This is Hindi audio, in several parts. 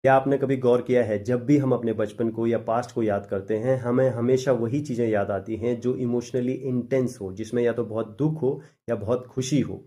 क्या आपने कभी गौर किया है, जब भी हम अपने बचपन को या पास्ट को याद करते हैं, हमें हमेशा वही चीज़ें याद आती हैं जो इमोशनली इंटेंस हो, जिसमें या तो बहुत दुख हो या बहुत खुशी हो।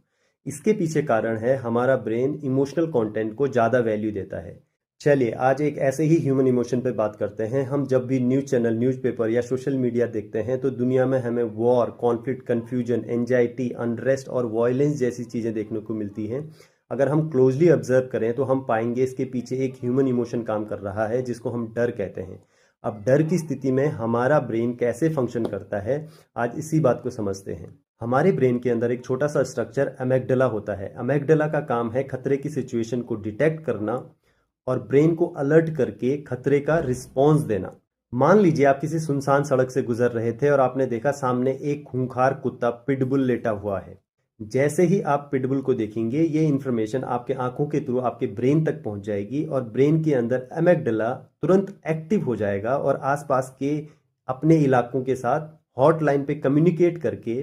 इसके पीछे कारण है हमारा ब्रेन इमोशनल कंटेंट को ज़्यादा वैल्यू देता है। चलिए आज एक ऐसे ही ह्यूमन इमोशन पे बात करते हैं। हम जब भी न्यूज़ चैनल, न्यूज़पेपर या सोशल मीडिया देखते हैं तो दुनिया में हमें war, conflict, confusion, anxiety, unrest और वायलेंस जैसी चीज़ें देखने को मिलती हैं। अगर हम क्लोजली ऑब्जर्व करें तो हम पाएंगे इसके पीछे एक ह्यूमन इमोशन काम कर रहा है जिसको हम डर कहते हैं। अब डर की स्थिति में हमारा ब्रेन कैसे फंक्शन करता है, आज इसी बात को समझते हैं। हमारे ब्रेन के अंदर एक छोटा सा स्ट्रक्चर अमेगडला होता है। अमेगडला का काम है खतरे की सिचुएशन को डिटेक्ट करना और ब्रेन को अलर्ट करके खतरे का रिस्पॉन्स देना। मान लीजिए आप किसी सुनसान सड़क से गुजर रहे थे और आपने देखा सामने एक खूंखार कुत्ता पिटबुल लेटा हुआ है। जैसे ही आप पिटबुल को देखेंगे, ये इन्फॉर्मेशन आपके आंखों के थ्रू आपके ब्रेन तक पहुंच जाएगी और ब्रेन के अंदर एमेगडला तुरंत एक्टिव हो जाएगा और आसपास के अपने इलाकों के साथ हॉटलाइन पे कम्युनिकेट करके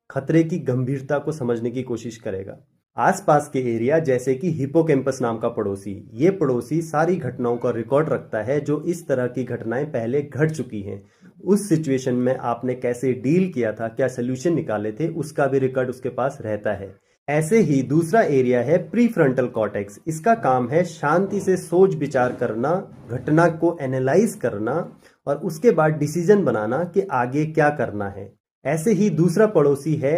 खतरे की गंभीरता को समझने की कोशिश करेगा। आसपास के एरिया जैसे कि हिपोकैम्पस नाम का पड़ोसी, ये पड़ोसी सारी घटनाओं का रिकॉर्ड रखता है जो इस तरह की घटनाएं पहले घट चुकी हैं। उस सिचुएशन में आपने कैसे डील किया था, क्या सोल्यूशन निकाले थे, उसका भी रिकॉर्ड उसके पास रहता है। ऐसे ही दूसरा एरिया है प्रीफ्रंटल कॉर्टेक्स। इसका काम है शांति से सोच विचार करना, घटना को एनालाइज करना और उसके बाद डिसीजन बनाना कि आगे क्या करना है। ऐसे ही दूसरा पड़ोसी है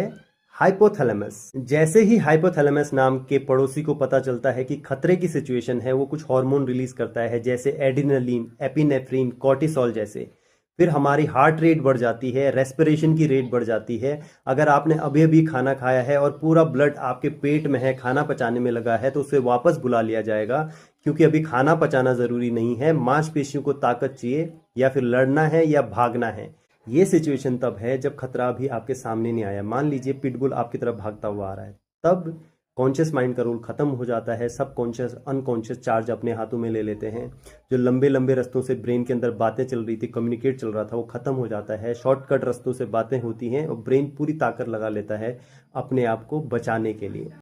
हाइपोथैलेमस। जैसे ही हाइपोथैलेमस नाम के पड़ोसी को पता चलता है कि खतरे की सिचुएशन है, वो कुछ हार्मोन रिलीज करता है जैसे एड्रेनलिन, एपिनेफ्रिन, कॉर्टिसोल जैसे। फिर हमारी हार्ट रेट बढ़ जाती है, रेस्पिरेशन की रेट बढ़ जाती है। अगर आपने अभी अभी खाना खाया है और पूरा ब्लड आपके पेट में है, खाना पचाने में लगा है, तो उसे वापस बुला लिया जाएगा, क्योंकि अभी खाना पचाना ज़रूरी नहीं है, मांसपेशियों को ताकत चाहिए या फिर लड़ना है या भागना है। ये सिचुएशन तब है जब खतरा अभी आपके सामने नहीं आया। मान लीजिए पिटबुल आपकी तरफ भागता हुआ आ रहा है, तब कॉन्शियस माइंड का रोल खत्म हो जाता है। सब कॉन्शियस अनकॉन्शियस चार्ज अपने हाथों में ले लेते हैं। जो लंबे लंबे रस्तों से ब्रेन के अंदर बातें चल रही थी, कम्युनिकेट चल रहा था, वो खत्म हो जाता है। शॉर्टकट रस्तों से बातें होती हैं और ब्रेन पूरी ताकत लगा लेता है अपने आप को बचाने के लिए।